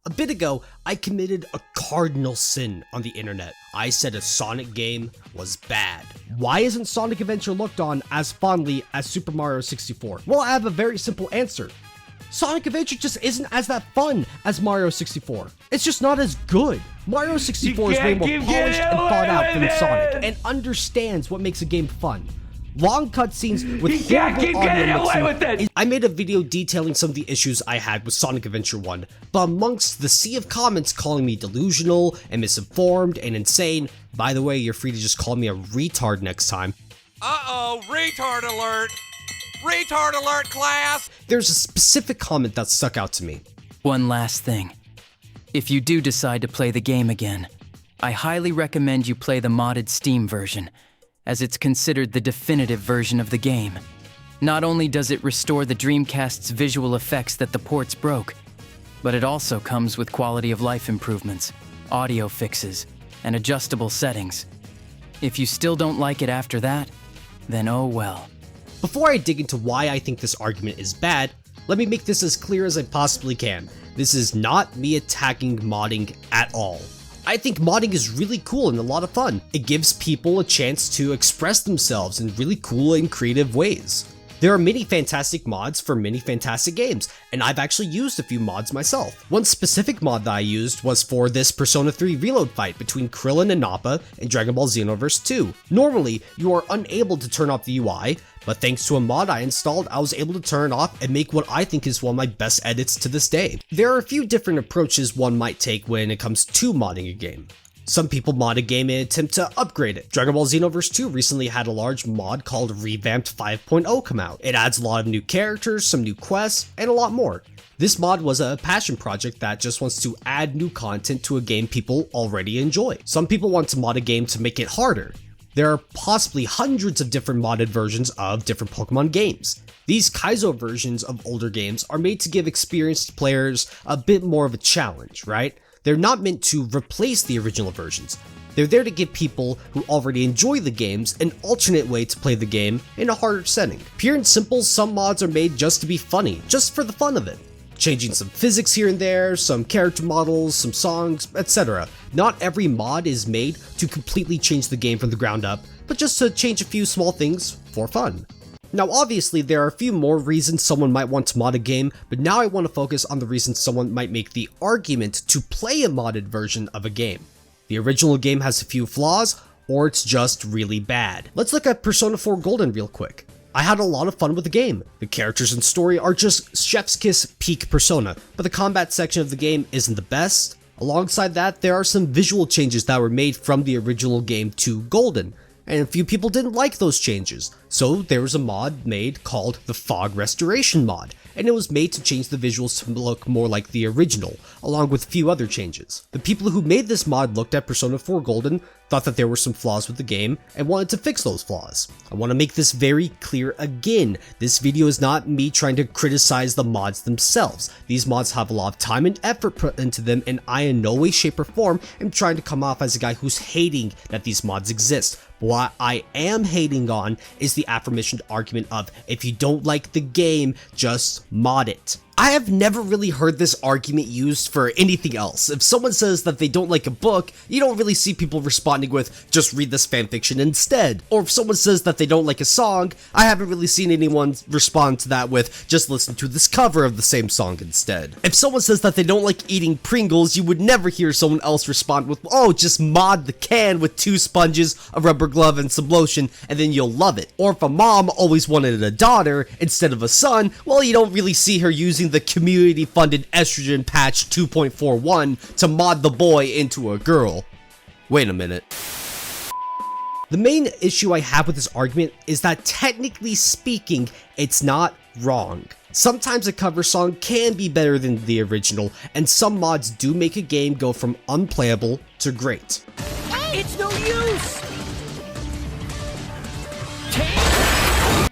A bit ago, I committed a cardinal sin on the internet. I said a Sonic game was bad. Why isn't Sonic Adventure looked on as fondly as Super Mario 64? Well, I have a very simple answer. Sonic Adventure just isn't as that fun as Mario 64. It's just not as good. Mario 64 is way more polished and thought out than Sonic, and understands what makes a game fun. Long cutscenes with horrible audio mixing. I made a video detailing some of the issues I had with Sonic Adventure 1, but amongst the sea of comments calling me delusional and misinformed and insane, by the way, you're free to just call me a retard next time. Uh-oh, retard alert! Retard alert, class! There's a specific comment that stuck out to me. One last thing. If you do decide to play the game again, I highly recommend you play the modded Steam version, as it's considered the definitive version of the game. Not only does it restore the Dreamcast's visual effects that the ports broke, but it also comes with quality of life improvements, audio fixes, and adjustable settings. If you still don't like it after that, then oh well. Before I dig into why I think this argument is bad, let me make this as clear as I possibly can. This is not me attacking modding at all. I think modding is really cool and a lot of fun. It gives people a chance to express themselves in really cool and creative ways. There are many fantastic mods for many fantastic games, and I've actually used a few mods myself. One specific mod that I used was for this Persona 3 reload fight between Krillin and Nappa in Dragon Ball Xenoverse 2. Normally, you are unable to turn off the UI, but thanks to a mod I installed, I was able to turn it off and make what I think is one of my best edits to this day. There are a few different approaches one might take when it comes to modding a game. Some people mod a game in an attempt to upgrade it. Dragon Ball Xenoverse 2 recently had a large mod called Revamped 5.0 come out. It adds a lot of new characters, some new quests, and a lot more. This mod was a passion project that just wants to add new content to a game people already enjoy. Some people want to mod a game to make it harder. There are possibly hundreds of different modded versions of different Pokemon games. These Kaizo versions of older games are made to give experienced players a bit more of a challenge, right? They're not meant to replace the original versions. They're there to give people who already enjoy the games an alternate way to play the game in a harder setting. Pure and simple, some mods are made just to be funny, just for the fun of it. Changing some physics here and there, some character models, some songs, etc. Not every mod is made to completely change the game from the ground up, but just to change a few small things for fun. Now obviously there are a few more reasons someone might want to mod a game, but now I want to focus on the reasons someone might make the argument to play a modded version of a game. The original game has a few flaws, or it's just really bad. Let's look at Persona 4 Golden real quick. I had a lot of fun with the game. The characters and story are just chef's kiss peak Persona, but the combat section of the game isn't the best. Alongside that, there are some visual changes that were made from the original game to Golden, and a few people didn't like those changes, so there was a mod made called the Fog Restoration mod, and it was made to change the visuals to look more like the original, along with a few other changes. The people who made this mod looked at Persona 4 Golden, thought that there were some flaws with the game, and wanted to fix those flaws. I want to make this very clear again, this video is not me trying to criticize the mods themselves. These mods have a lot of time and effort put into them, and I in no way, shape, or form am trying to come off as a guy who's hating that these mods exist. What I am hating on is the aforementioned argument of, if you don't like the game, just mod it. I have never really heard this argument used for anything else. If someone says that they don't like a book, you don't really see people responding with, just read this fanfiction instead. Or if someone says that they don't like a song, I haven't really seen anyone respond to that with, just listen to this cover of the same song instead. If someone says that they don't like eating Pringles, you would never hear someone else respond with, oh, just mod the can with 2 sponges, a rubber glove, and some lotion, and then you'll love it. Or if a mom always wanted a daughter instead of a son, well, you don't really see her using the community-funded estrogen patch 2.41 to mod the boy into a girl. Wait a minute. The main issue I have with this argument is that technically speaking, it's not wrong. Sometimes a cover song can be better than the original, and some mods do make a game go from unplayable to great. It's no use!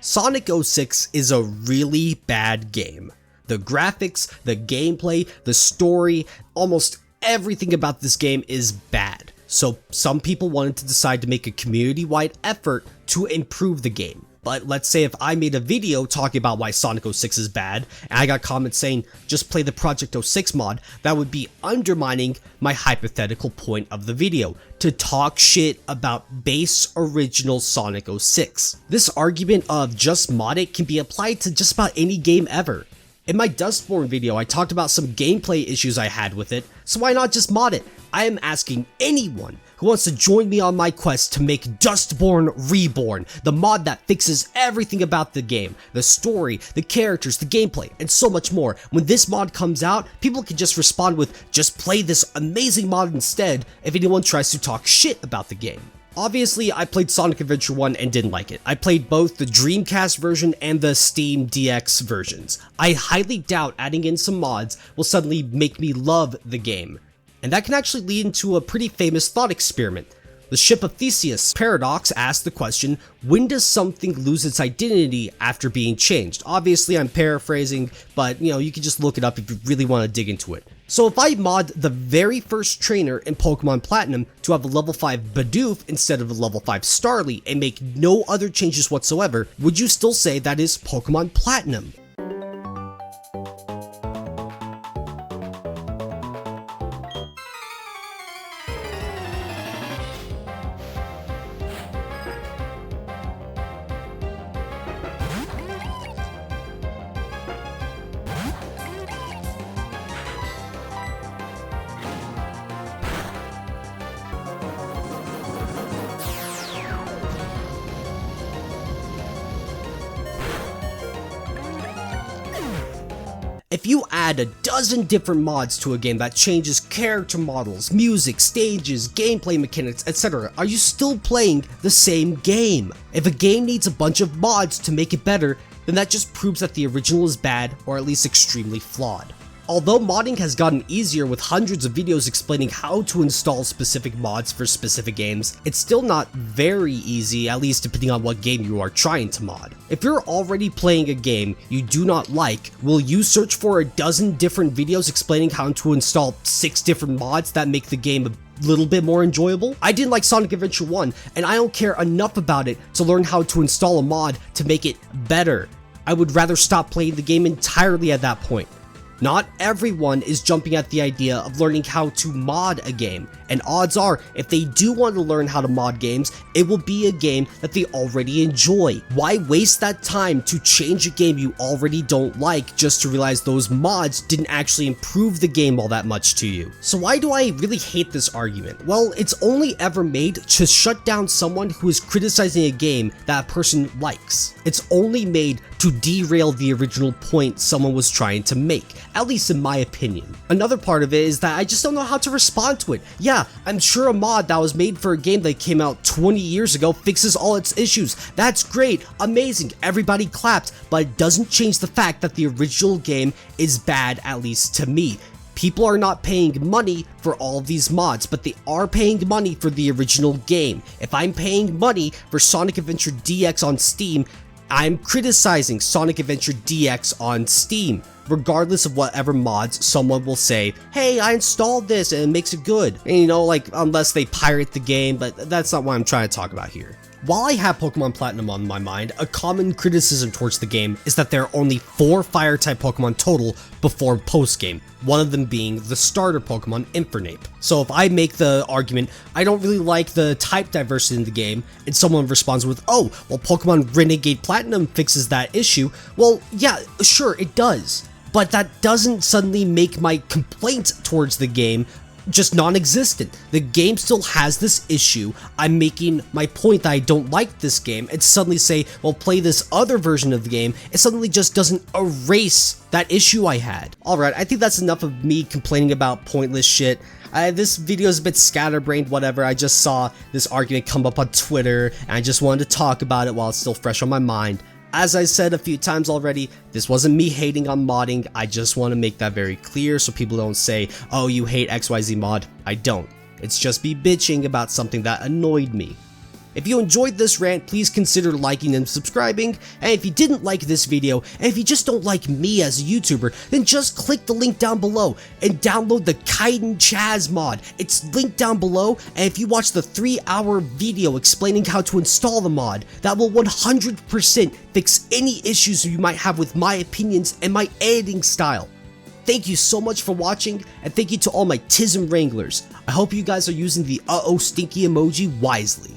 Sonic 06 is a really bad game. The graphics, the gameplay, the story, almost everything about this game is bad. So some people wanted to decide to make a community-wide effort to improve the game. But let's say if I made a video talking about why Sonic 06 is bad, and I got comments saying, just play the Project 06 mod, that would be undermining my hypothetical point of the video, to talk shit about base original Sonic 06. This argument of just mod it can be applied to just about any game ever. In my Dustborn video, I talked about some gameplay issues I had with it, so why not just mod it? I am asking anyone who wants to join me on my quest to make Dustborn Reborn, the mod that fixes everything about the game, the story, the characters, the gameplay, and so much more. When this mod comes out, people can just respond with, just play this amazing mod instead if anyone tries to talk shit about the game. Obviously, I played Sonic Adventure 1 and didn't like it. I played both the Dreamcast version and the Steam DX versions. I highly doubt adding in some mods will suddenly make me love the game. And that can actually lead into a pretty famous thought experiment. The ship of Theseus paradox asked the question, when does something lose its identity after being changed? Obviously, I'm paraphrasing, but you can just look it up if you really want to dig into it. So if I mod the very first trainer in Pokemon Platinum to have a level 5 Bidoof instead of a level 5 Starly and make no other changes whatsoever, would you still say that is Pokemon Platinum? If you add a dozen different mods to a game that changes character models, music, stages, gameplay mechanics, etc., are you still playing the same game? If a game needs a bunch of mods to make it better, then that just proves that the original is bad or at least extremely flawed. Although modding has gotten easier with hundreds of videos explaining how to install specific mods for specific games, it's still not very easy, at least depending on what game you are trying to mod. If you're already playing a game you do not like, will you search for a dozen different videos explaining how to install 6 different mods that make the game a little bit more enjoyable? I didn't like Sonic Adventure 1, and I don't care enough about it to learn how to install a mod to make it better. I would rather stop playing the game entirely at that point. Not everyone is jumping at the idea of learning how to mod a game, and odds are, if they do want to learn how to mod games, it will be a game that they already enjoy. Why waste that time to change a game you already don't like just to realize those mods didn't actually improve the game all that much to you? So why do I really hate this argument? Well, it's only ever made to shut down someone who is criticizing a game that a person likes. It's only made to derail the original point someone was trying to make, at least in my opinion. Another part of it is that I just don't know how to respond to it. Yeah, I'm sure a mod that was made for a game that came out 20 years ago fixes all its issues. That's great, amazing, everybody clapped, but it doesn't change the fact that the original game is bad, at least to me. People are not paying money for all of these mods, but they are paying money for the original game. If I'm paying money for Sonic Adventure DX on Steam, I'm criticizing Sonic Adventure DX on Steam, regardless of whatever mods someone will say, hey, I installed this and it makes it good. And unless they pirate the game, but that's not what I'm trying to talk about here. While I have Pokemon Platinum on my mind, a common criticism towards the game is that there are only 4 Fire-type Pokemon total before post-game, one of them being the starter Pokemon Infernape. So if I make the argument, I don't really like the type diversity in the game, and someone responds with, oh, well Pokemon Renegade Platinum fixes that issue, well yeah, sure it does. But that doesn't suddenly make my complaint towards the game just non-existent. The game still has this issue. I'm making my point that I don't like this game, and suddenly say, well, play this other version of the game, it suddenly just doesn't erase that issue I had. Alright, I think that's enough of me complaining about pointless shit. This video is a bit scatterbrained, whatever. I just saw this argument come up on Twitter, and I just wanted to talk about it while it's still fresh on my mind. As I said a few times already, this wasn't me hating on modding. I just want to make that very clear so people don't say, oh, you hate XYZ mod. I don't. It's just me bitching about something that annoyed me. If you enjoyed this rant, please consider liking and subscribing, and if you didn't like this video, and if you just don't like me as a YouTuber, then just click the link down below and download the Kaiden Chaz mod. It's linked down below, and if you watch the 3-hour video explaining how to install the mod, that will 100% fix any issues you might have with my opinions and my editing style. Thank you so much for watching, and thank you to all my Tism Wranglers. I hope you guys are using the uh-oh stinky emoji wisely.